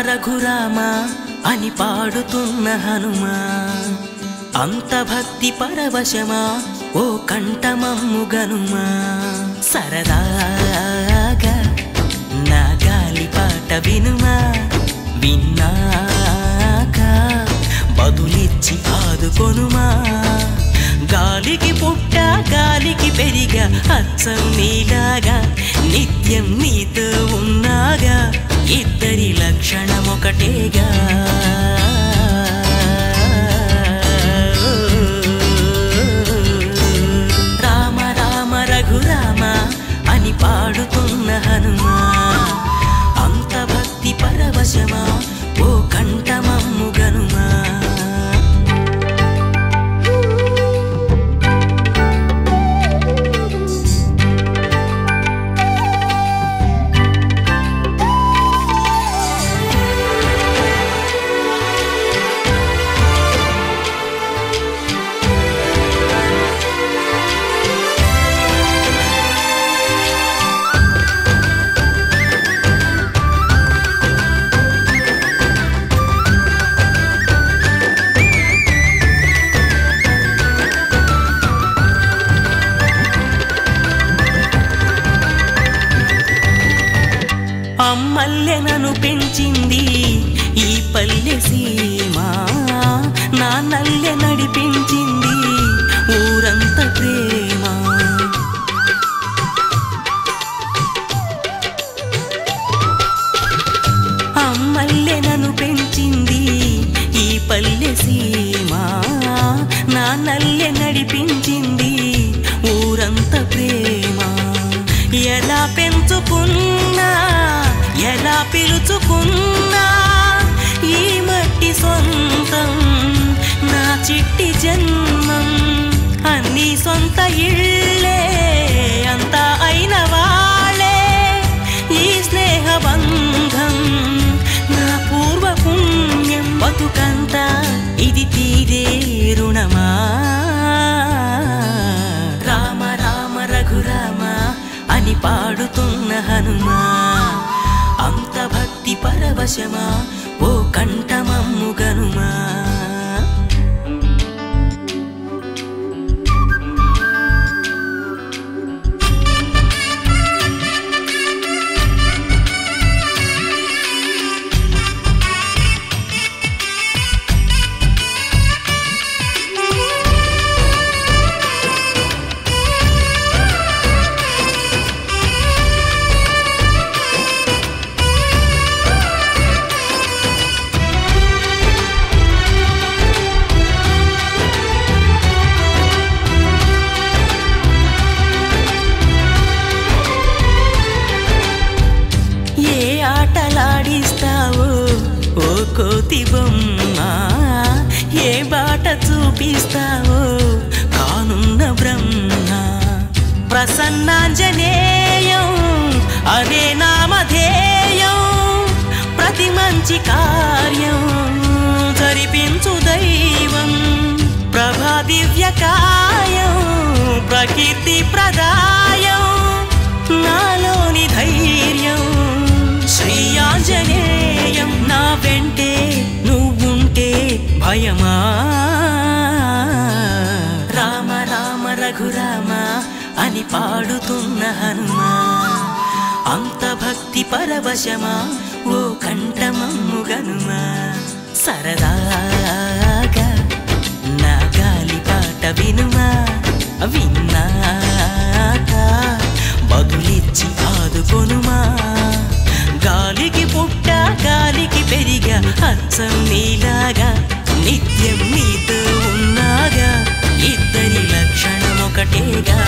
రఘురామ అని పాడుతున్న హనుమా అంత భక్తి పరవశమా ఓ కంఠమమ్ము గనుమా సరదాగా నా గాలి పాట వినుమా విన్నాక బదులిచ్చి ఆదుకొనుమా గాలికి పుట్ట గాలికి పెరిగా అచ్చం నీలాగా నిత్యం నీతో ఉన్నాగా ఇద్దరి లక్షణం ఒకటేగా రామ రామ రఘురామ అని పాడుతున్న హనుమా అంత భక్తి పరవశమా ఓ కంఠమమ్ము గనుమా అమ్మల్లె నన్ను పెంచింది ఈ పల్లె సీమ నాన్నల్లె నడిపించింది ఊరంత ప్రేమ అమ్మల్లె నన్ను పెంచింది ఈ పల్లె సీమ నాన్నల్లె నడిపించింది ఊరంత ప్రేమ ఎలా పెంచుకున్నా ఎలా పిలుచుకున్నా ఈ మట్టి సొంతం నా చిట్టి జన్మం అన్ని సొంత ఇళ్ళే అంతా అయిన వాళ్ళే ఈ స్నేహ బంధం నా పూర్వ పుణ్యం బతుకంతా ఇది తీరే రుణమా రామ రామ రఘురామ అని పాడుతున్న హనుమా అంత భక్తి పరవశమా ఓ కంఠమమ్ము గనుమా ఆటలాడిస్తావో ఓ కోతి బొమ్మ ఏ బాట చూపిస్తావో కానున్న బ్రహ్మ ప్రసన్నాంజనేయం అనే నామధేయం ప్రతి మంచి కార్యం జరిపించు దైవం ప్రభా దివ్యకాయం ప్రకీర్తి ప్రదాయం నాలోని ధైర్యం శ్రీ ఆంజనేయం నా వెంటే నువ్వుంటే భయమా రామ రామ రఘురామ అని పాడుతున్న హనుమా అంత భక్తి పరవశమా ఓ కంఠమమ్ము గనుమా సరదాగా నా గాలి పాట వినుమా విన్నాక బదులిచ్చి ఆదుకొనుమా గాలికి పుట్ట గాలికి పెరిగి ఒకటిగా అచ్చం నీలాగా నిత్యం నీతో ఉన్నాగా ఇద్దరి లక్షణం ఒకటేగా